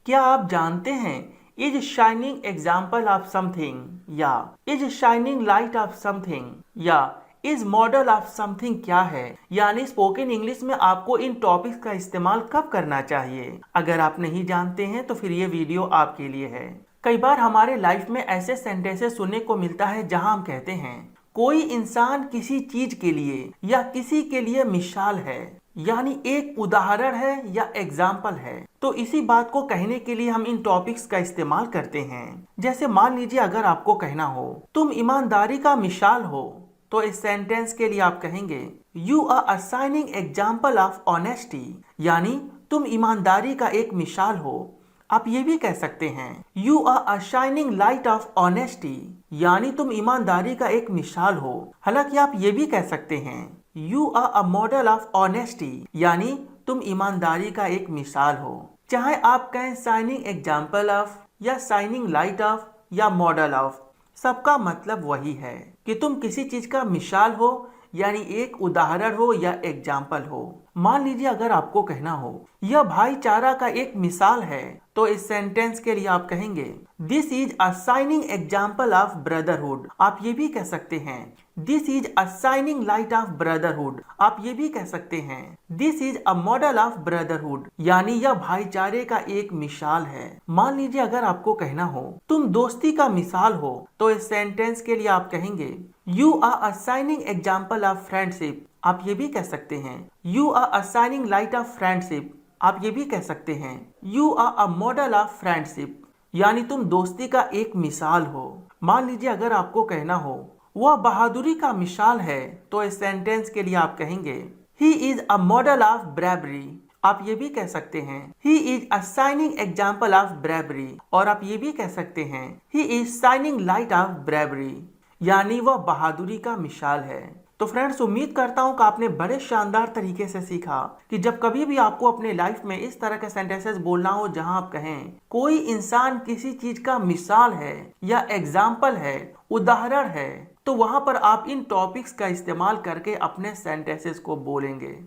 क्या आप जानते हैं is shining example of something या is shining light of something या इज मॉडल ऑफ समथिंग क्या है। यानी स्पोकन इंग्लिश में आपको इन टॉपिक्स का इस्तेमाल कब करना चाहिए। अगर आप नहीं जानते हैं तो फिर ये वीडियो आपके लिए है। कई बार हमारे लाइफ में ऐसे सेंटेंसेस सुनने को मिलता है जहां हम कहते हैं कोई इंसान किसी चीज के लिए या किसी के लिए मिसाल है, यानी एक उदाहरण है या एग्जाम्पल है। तो इसी बात को कहने के लिए हम इन टॉपिक्स का इस्तेमाल करते हैं। जैसे मान लीजिए अगर आपको कहना हो तुम ईमानदारी का मिसाल हो, तो इस सेंटेंस के लिए आप कहेंगे you are a shining example of honesty, यानी तुम ईमानदारी का एक मिसाल हो। आप ये भी कह सकते हैं you are a shining light of honesty, यानी तुम ईमानदारी का एक मिसाल हो। हालांकि आप ये भी कह सकते हैं you are a model of honesty, यानी तुम ईमानदारी का एक मिसाल हो। चाहे आप कहें शाइनिंग एग्जाम्पल ऑफ या शाइनिंग लाइट ऑफ या मॉडल ऑफ, सबका मतलब वही है कि तुम किसी चीज का मिसाल हो, यानी एक उदाहरण हो या एग्जाम्पल हो। मान लीजिए अगर आपको कहना हो यह भाईचारा का एक मिसाल है, तो इस सेंटेंस के लिए आप कहेंगे this is a shining example of brotherhood. आप ये भी कह सकते हैं this is a shining light of brotherhood. आप ये भी कह सकते हैं this is a model of brotherhood, यानी यह भाईचारे का एक मिसाल है। मान लीजिए अगर आपको कहना हो तुम दोस्ती का मिसाल हो, तो इस सेंटेंस के लिए आप कहेंगे you are a shining example of friendship. आप ये भी कह सकते हैं you are a shining light of friendship. आप ये भी कह सकते हैं you are a model of friendship, यानी तुम दोस्ती का एक मिसाल हो। मान लीजिए अगर आपको कहना हो वह बहादुरी का मिसाल है, तो इस सेंटेंस के लिए आप कहेंगे he is a model of bravery. आप ये भी कह सकते हैं he is a shining example of bravery, और आप ये भी कह सकते हैं he is shining light of bravery, यानी वह बहादुरी का मिसाल है। तो फ्रेंड्स, उम्मीद करता हूँ कि आपने बड़े शानदार तरीके से सीखा कि जब कभी भी आपको अपने लाइफ में इस तरह के सेंटेंसेस बोलना हो जहां आप कहें कोई इंसान किसी चीज का मिसाल है या एग्जाम्पल है, उदाहरण है, तो वहां पर आप इन टॉपिक्स का इस्तेमाल करके अपने सेंटेंसेस को बोलेंगे।